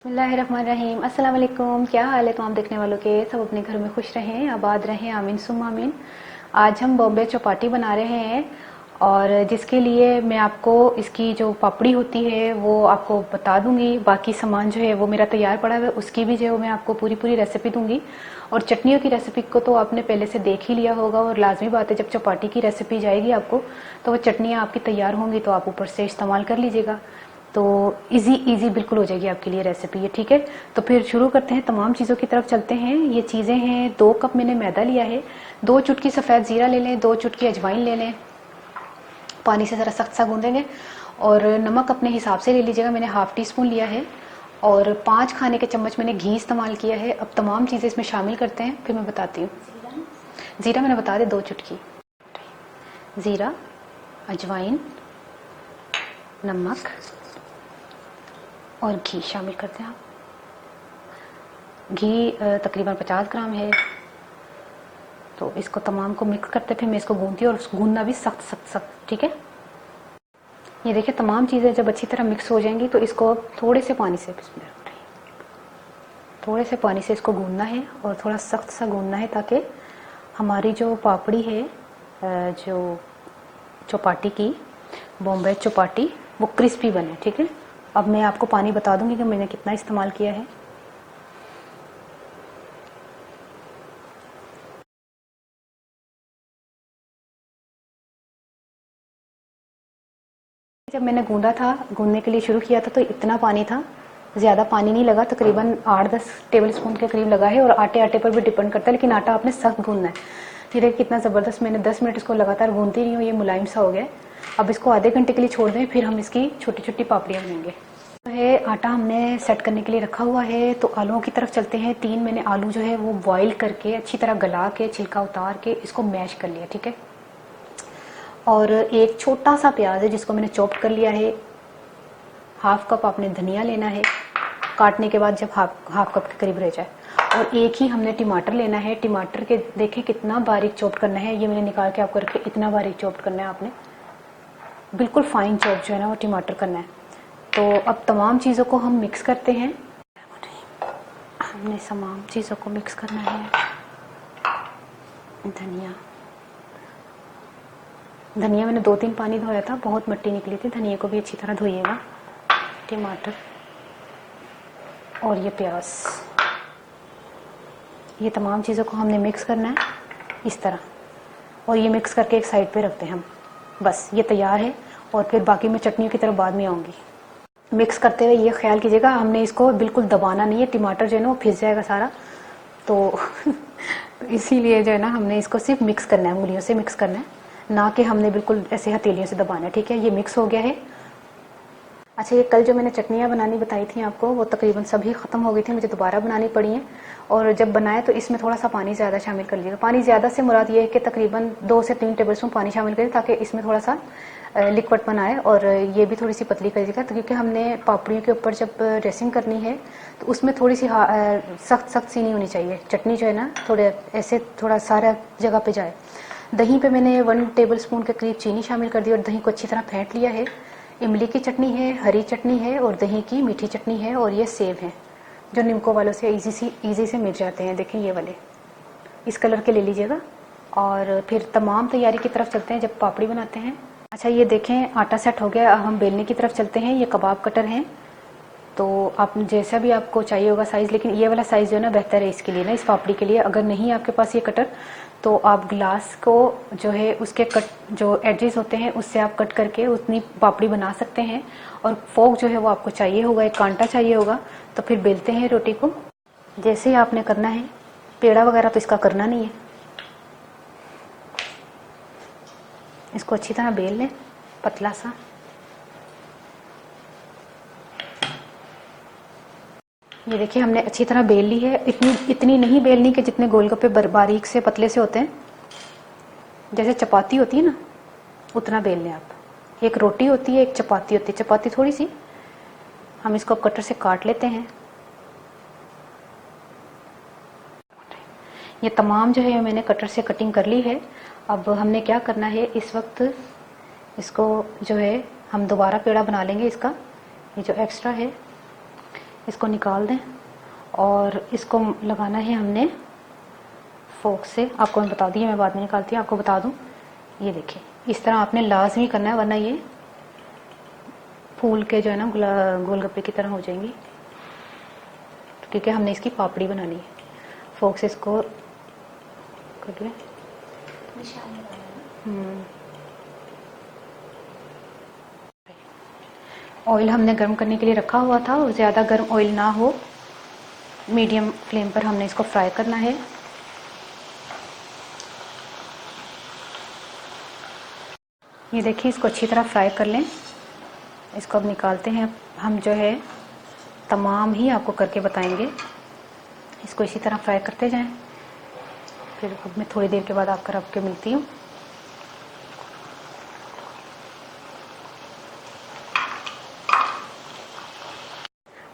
बिस्मिल्लाहिर्रहमानिर्रहीम। अस्सलाम वालेकुम। क्या हाल है तमाम देखने वालों के? सब अपने घर में खुश रहें, आबाद रहें, आमीन सुम्मा आमीन। आज हम बॉम्बे चौपाटी बना रहे हैं और जिसके लिए मैं आपको इसकी जो पापड़ी होती है वो आपको बता दूंगी। बाकी सामान जो है वो मेरा तैयार पड़ा है, उसकी भी जो है मैं आपको पूरी पूरी रेसिपी दूंगी। और चटनियों की रेसिपी को तो आपने पहले से देख ही लिया होगा और लाजमी बात है जब चौपाटी की रेसिपी जाएगी आपको तो वो चटनियाँ आपकी तैयार होंगी तो आप ऊपर से इस्तेमाल कर लीजिएगा। तो इजी इजी बिल्कुल हो जाएगी आपके लिए रेसिपी ये, ठीक है। तो फिर शुरू करते हैं, तमाम चीज़ों की तरफ चलते हैं। ये चीज़ें हैं, 2 कप मैंने मैदा लिया है, 2 चुटकी सफ़ेद ज़ीरा ले लें, 2 चुटकी अजवाइन ले लें, पानी से ज़रा सख्त सा गूंदेंगे। और नमक अपने हिसाब से ले लीजिएगा, मैंने हाफ़ टी स्पून लिया है। और 5 खाने के चम्मच मैंने घी इस्तेमाल किया है। अब तमाम चीज़ें इसमें शामिल करते हैं, फिर मैं बताती हूँ। ज़ीरा मैंने बता दिया 2 चुटकी, ज़ीरा, अजवाइन, नमक और घी शामिल करते हैं। आप घी तकरीबन 50 ग्राम है। तो इसको तमाम को मिक्स करते, फिर मैं इसको गूंदती हूँ और गूंदना भी सख्त सख्त सख्त, ठीक है। ये देखिए तमाम चीज़ें जब अच्छी तरह मिक्स हो जाएंगी तो इसको थोड़े से पानी से इसको गूंदना है और थोड़ा सख्त सा गूंदना है ताकि हमारी जो पापड़ी है, जो चौपाटी की, बॉम्बे चौपाटी, वो क्रिस्पी बने, ठीक है। अब मैं आपको पानी बता दूंगी कि मैंने कितना इस्तेमाल किया है। जब मैंने गूंदने के लिए शुरू किया था तो इतना पानी था, ज़्यादा पानी नहीं लगा, तकरीबन 8-10 टेबल स्पून के करीब लगा है। और आटे पर भी डिपेंड करता है, लेकिन आटा आपने सख्त गूंदना है। फिर देखिए कितना ज़बरदस्त, मैंने 10 मिनट इसको लगातार गूंदती रही हूँ, ये मुलायम सा हो गया। अब इसको आधे घंटे के लिए छोड़ दें, फिर हम इसकी छोटी छोटी पापड़ियाँ बनाएंगे। है आटा हमने सेट करने के लिए रखा हुआ है। तो आलूओं की तरफ चलते हैं। 3 मैंने आलू जो है वो बॉईल करके अच्छी तरह गला के छिलका उतार के इसको मैश कर लिया, ठीक है। और एक छोटा सा प्याज है जिसको मैंने चॉप कर लिया है। हाफ कप आपने धनिया लेना है, काटने के बाद जब हाफ कप के करीब रह जाए। और एक ही हमने टमाटर लेना है। टमाटर के देखें कितना बारीक चॉप करना है, ये मैंने निकाल के आपको रखे, इतना बारीक चॉप करना है आपने, बिल्कुल फाइन चॉप जो है ना वो टमाटर करना है। तो अब तमाम चीज़ों को हम मिक्स करते हैं। हमने तमाम चीज़ों को मिक्स करना है। धनिया मैंने 2-3 पानी धोया था, बहुत मिट्टी निकली थी, धनिया को भी अच्छी तरह धोइएगा। टमाटर और ये प्याज, ये तमाम चीज़ों को हमने मिक्स करना है इस तरह। और ये मिक्स करके एक साइड पे रखते हैं हम, बस ये तैयार है। और फिर बाकी मैं चटनियों की तरफ बाद में आऊँगी। मिक्स करते हुए ये ख्याल कीजिएगा हमने इसको बिल्कुल दबाना नहीं है, टमाटर जो है ना वो फिस जाएगा सारा। तो इसीलिए जो है ना हमने इसको सिर्फ मिक्स करना है, उंगलियों से मिक्स करना है, ना कि हमने बिल्कुल ऐसे हथेलियों से दबाना है, ठीक है। ये मिक्स हो गया है। अच्छा, ये कल जो मैंने चटनियाँ बनानी बताई थी आपको वो तकरीबन सभी ख़त्म हो गई थी, मुझे दोबारा बनानी पड़ी हैं। और जब बनाए तो इसमें थोड़ा सा पानी ज़्यादा शामिल कर लीजिएगा। पानी ज़्यादा से मुराद ये है कि तकरीबन 2 से 3 टेबल स्पून पानी शामिल करें ताकि इसमें थोड़ा सा लिक्विड बनाए। और ये भी थोड़ी सी पतली करिएगा क्योंकि हमने पापड़ियों के ऊपर जब ड्रेसिंग करनी है तो उसमें थोड़ी सी सख्त सी नहीं होनी चाहिए चटनी, जो है ना थोड़े ऐसे थोड़ा सारा जगह पे जाए। दही पे मैंने 1 टेबल स्पून के करीब चीनी शामिल कर दी और दही को अच्छी तरह फेंट लिया है। इमली की चटनी है, हरी चटनी है और दही की मीठी चटनी है। और ये सेब है जो निमको वालों से इजी से मिल जाते हैं, देखें ये वाले इस कलर के ले लीजिएगा। और फिर तमाम तैयारी की तरफ चलते हैं जब पापड़ी बनाते हैं। अच्छा, ये देखें आटा सेट हो गया। अब हम बेलने की तरफ चलते हैं। ये कबाब कटर हैं, तो आप जैसा भी आपको चाहिए होगा साइज़, लेकिन ये वाला साइज़ जो है ना बेहतर है इसके लिए ना, इस पापड़ी के लिए। अगर नहीं आपके पास ये कटर तो आप ग्लास को जो है उसके जो एजेस होते हैं उससे आप कट करके उतनी पापड़ी बना सकते हैं। और फोक जो है वो आपको चाहिए होगा, एक कांटा चाहिए होगा। तो फिर बेलते हैं रोटी को जैसे ही आपने करना है, पेड़ा वगैरह तो इसका करना नहीं है। इसको अच्छी तरह बेल लें, पतला सा। ये देखिए हमने अच्छी तरह बेल ली है। इतनी नहीं बेलनी कि जितने गोलगप्पे बारीक से पतले से होते हैं, जैसे चपाती होती है ना उतना बेल लें आप। एक रोटी होती है, एक चपाती होती है। चपाती थोड़ी सी, हम इसको कटर से काट लेते हैं। ये तमाम जो है मैंने कटर से कटिंग कर ली है। अब हमने क्या करना है, इस वक्त इसको जो है हम दोबारा पेड़ा बना लेंगे। इसका ये जो एक्स्ट्रा है इसको निकाल दें और इसको लगाना है हमने फोक से। आपको मैं बता दी, मैं बाद में निकालती हूँ, आपको बता दूँ। ये देखिए, इस तरह आपने लाजमी करना है, वरना ये फूल के जो है ना गोलगप्पे की तरह हो जाएंगी, क्योंकि हमने इसकी पापड़ी बनानी है। फोक से इसको कर लें। ऑयल हमने गर्म करने के लिए रखा हुआ था, और ज़्यादा गर्म ऑयल ना हो, मीडियम फ्लेम पर हमने इसको फ्राई करना है। ये देखिए, इसको अच्छी तरह फ्राई कर लें। इसको अब निकालते हैं। हम जो है तमाम ही आपको करके बताएंगे। इसको इसी तरह फ्राई करते जाएं। फिर अब मैं थोड़ी देर के बाद आपके मिलती हूँ।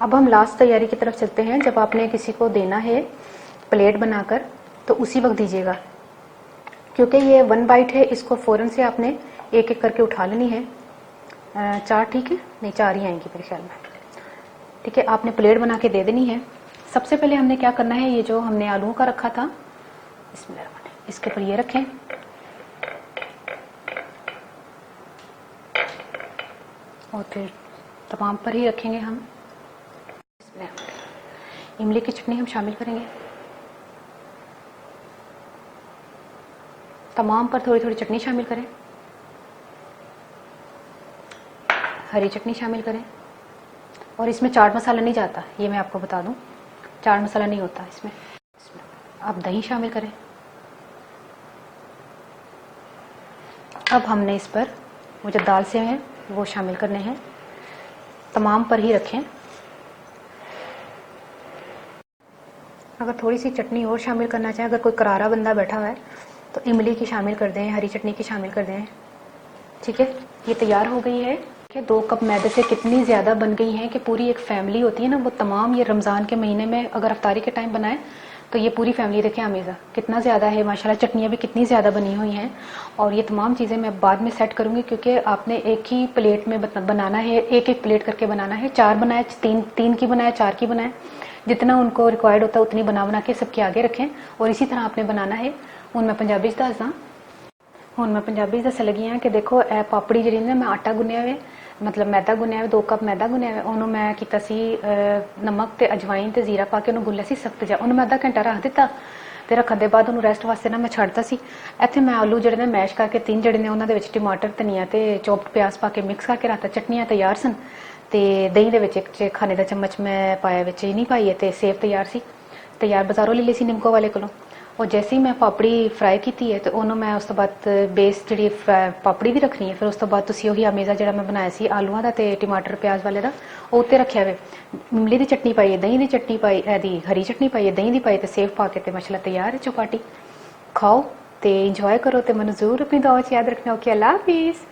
अब हम लास्ट तैयारी की तरफ चलते हैं। जब आपने किसी को देना है प्लेट बनाकर, तो उसी वक्त दीजिएगा, क्योंकि ये 1 बाइट है, इसको फ़ौरन से आपने एक एक करके उठा लेनी है। 4 ठीक है? नहीं, 4 ही आएंगी मेरे ख्याल में। ठीक है, आपने प्लेट बना के दे देनी है। सबसे पहले हमने क्या करना है, ये जो हमने आलूओं का रखा था, इसके ऊपर ये रखें, और फिर तमाम पर ही रखेंगे हम। इमली की चटनी हम शामिल करेंगे। तमाम पर थोड़ी थोड़ी चटनी शामिल करें, हरी चटनी शामिल करें। और इसमें चाट मसाला नहीं जाता, ये मैं आपको बता दूं, चाट मसाला नहीं होता इसमें। आप दही शामिल करें। अब हमने इस पर वो जो दाल से हैं वो शामिल करने हैं, तमाम पर ही रखें। अगर थोड़ी सी चटनी और शामिल करना चाहें, अगर कोई करारा बंदा बैठा हुआ है तो इमली की शामिल कर दें, हरी चटनी की शामिल कर दें। ठीक है, ये तैयार हो गई है। 2 कप मैदे से कितनी ज़्यादा बन गई हैं कि पूरी एक फैमिली होती है ना, वो तमाम ये रमज़ान के महीने में अगर अफ्तारी के टाइम बनाए तो ये पूरी फैमिली देखें आमेज़ा कितना ज़्यादा है। माशाल्लाह चटनियाँ भी कितनी ज़्यादा बनी हुई हैं। और ये तमाम चीज़ें मैं बाद में सेट करूँगी, क्योंकि आपने एक ही प्लेट में बनाना है, एक एक प्लेट करके बनाना है। 4 बनाए, 3 की बनाए, 4 की बनाए, जितना उनको रिक्वायर्ड होता है उतनी बना के सबके आगे रखें। और इसी तरह आपने बनाना है। हूँ मैं पंजाबी दसदा, हूँ मैं पंजाबी दस लगी हाँ कि देखो ए पापड़ी जी ने मैं आटा गुनिया हुए, मतलब मैदा गुनिया हुए, 2 कप मैदा गुनिया हुए, उन्होंने मैं किया सी नमक ते अजवाइन ते जीरा पा के उन्होंने गुलिया सी सख्त जा, उन्होंने मैं आधा घंटा रख दिता। ਤੇ ਰੱਖਣ ਦੇ ਬਾਅਦ ਉਹਨੂੰ ਰੈਸਟ ਵਾਸਤੇ ਨਾ ਮੈਂ ਛੱਡਤਾ ਸੀ। ਇੱਥੇ ਮੈਂ ਆਲੂ ਜਿਹੜੇ ਨੇ ਮੈਸ਼ ਕਰਕੇ 3 ਜਿਹੜੇ ਨੇ ਉਹਨਾਂ ਦੇ ਵਿੱਚ ਟਮਾਟਰ, ਧਨੀਆ ਤੇ ਚੌਪਡ ਪਿਆਜ਼ ਪਾ ਕੇ ਮਿਕਸ ਕਰਕੇ ਰੱਖਤਾ। ਚਟਨੀਆਂ ਤਿਆਰ ਸਨ ਤੇ ਦਹੀਂ ਦੇ ਵਿੱਚ 1 ਖਾਣੇ ਦਾ ਚਮਚ ਮੈਂ ਪਾਇਆ ਵਿੱਚ ਚੀਨੀ ਪਾਈ ਤੇ ਸੇਬ ਤਿਆਰ ਸੀ। ਤਿਆਰ ਬਾਜ਼ਾਰੋਂ ਲੈ ਲਈ ਸੀ ਨਿੰਮਕੋ ਵਾਲੇ ਕੋਲੋਂ। और जैसे ही मैं पापड़ी फ्राई की है तो उन्होंने मैं उस तो बाद बेस जी पापड़ी भी रखनी है। फिर उस तो बाद तुसी वही अमेज़ा जो मैं बनाया सी आलूआं दा ते टमाटर प्याज वाले का वो उत्ते रखिया वे। इमली की चटनी पाई है, दही की चटनी पाई, हरी चटनी पाई है, दही की पाई, सेव पा के माशाल्लाह तैयार है चौपाटी। खाओ तो इंजॉय करो, तो मैं जरूर अपनी दुआ याद रखना। ओके, अल्लाह हाफिज़।